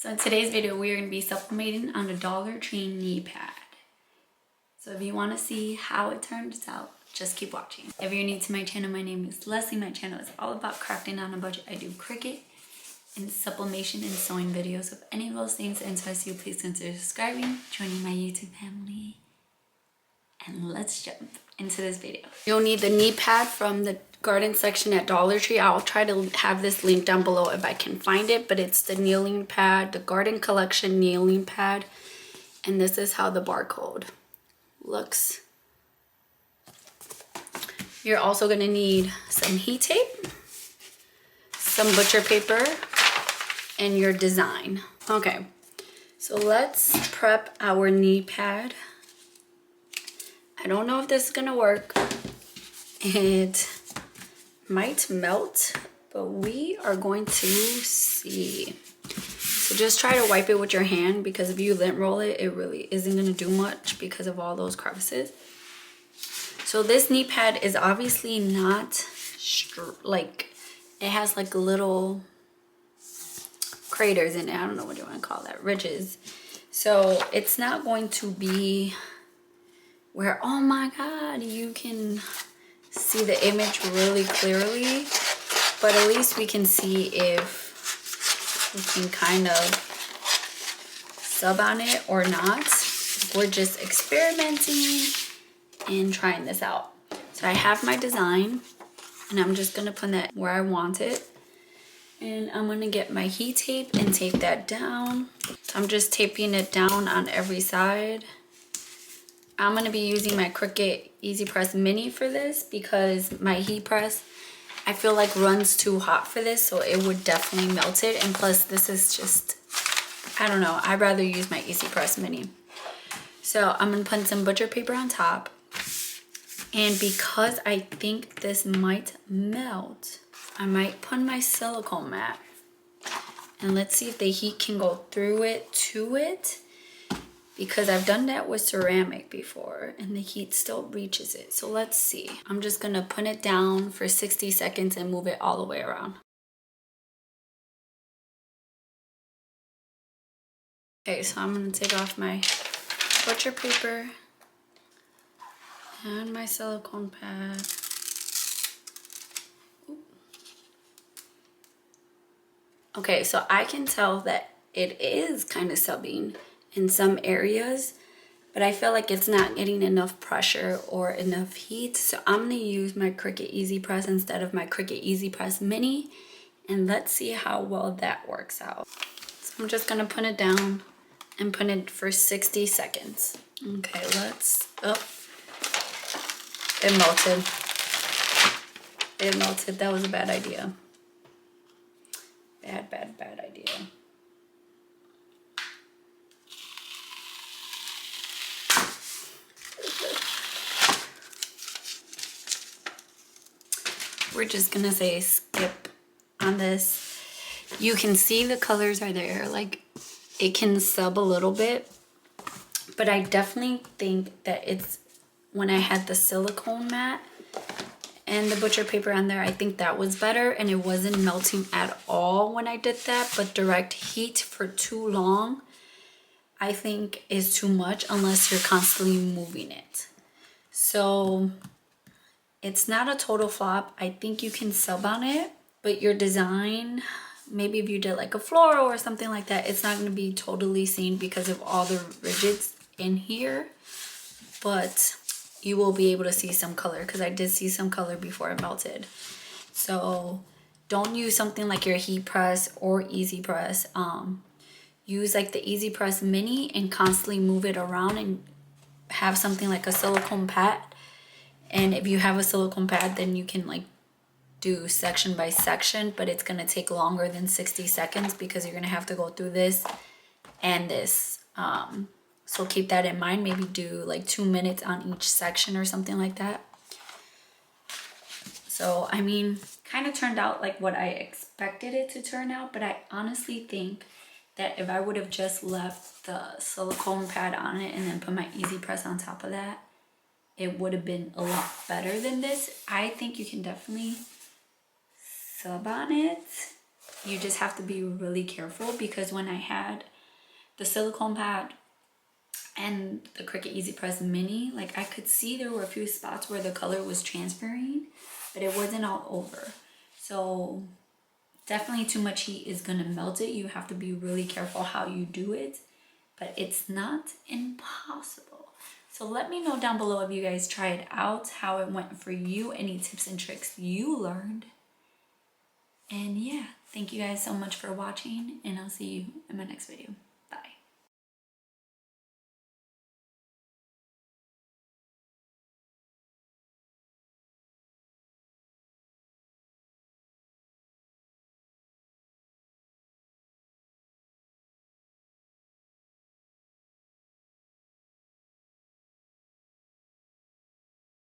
So in today's video, we are going to be sublimating on a Dollar Tree knee pad. So if you want to see how it turns out, just keep watching. If you're new to my channel, my name is Leslie. My channel is all about crafting on a budget. I do Cricut and sublimation and sewing videos. If any of those things interest you, please consider subscribing, joining my YouTube family, and let's jump into this video. You'll need the knee pad from the garden section at Dollar Tree. I'll try to have this link down below if I can find it, but it's the kneeling pad, the garden collection kneeling pad, and this is how the barcode looks. You're also going to need some heat tape, some butcher paper, and your design. Okay, so let's prep our knee pad. I don't know if this is gonna work. It might melt, but we are going to see. So just try to wipe it with your hand, because if you lint roll it, it really isn't gonna do much because of all those crevices. So this knee pad is obviously not like, it has like little craters in it. I don't know what you want to call that, ridges. So it's not going to be where, oh my god, you can see the image really clearly, but at least we can see if we can kind of sub on it or not. We're just experimenting and trying this out. So I have my design, and I'm just gonna put that where I want it, and I'm gonna get my heat tape and tape that down. So I'm just taping it down on every side. I'm going to be using my Cricut Easy Press Mini for this, because my heat press, I feel like, runs too hot for this, so it would definitely melt it. And plus, this is just, I don't know, I'd rather use my Easy Press Mini. So I'm going to put some butcher paper on top. And because I think this might melt, I might put my silicone mat. And let's see if the heat can go through it to it, because I've done that with ceramic before and the heat still reaches it. So let's see. I'm just gonna put it down for 60 seconds and move it all the way around. Okay, so I'm gonna take off my butcher paper and my silicone pad. Okay, so I can tell that it is kind of subbing in some areas, but I feel like it's not getting enough pressure or enough heat. So I'm gonna use my Cricut Easy Press instead of my Cricut Easy Press Mini, and let's see how well that works out. So I'm just gonna put it down and put it for 60 seconds. Okay, let's, oh, it melted. It melted, that was a bad idea. Bad idea. We're just gonna say skip on this. You can see the colors are there, like it can sub a little bit, but I definitely think that it's when I had the silicone mat and the butcher paper on there, I think that was better, and it wasn't melting at all when I did that. But direct heat for too long, I think, is too much unless you're constantly moving it. So it's not a total flop. I think you can sub on it, but your design, maybe if you did like a floral or something like that, it's not going to be totally seen because of all the rigids in here, but you will be able to see some color, because I did see some color before it melted. So don't use something like your heat press or easy press. Use like the Easy Press Mini and constantly move it around, and have something like a silicone pad. And if you have a silicone pad, then you can like do section by section, but it's gonna take longer than 60 seconds because you're gonna have to go through this and this. So keep that in mind. Maybe do like 2 minutes on each section or something like that. So, I mean, kind of turned out like what I expected it to turn out, but I honestly think that if I would have just left the silicone pad on it and then put my Easy Press on top of that, it would have been a lot better than this. I think you can definitely sub on it you just have to be really careful, because when I had the silicone pad and the Cricut Easy Press Mini, like I could see there were a few spots where the color was transferring, but it wasn't all over. So definitely too much heat is gonna melt it. You have to be really careful how you do it, but it's not impossible. So let me know down below if you guys try it out, how it went for you, any tips and tricks you learned. And yeah, thank you guys so much for watching, and I'll see you in my next video.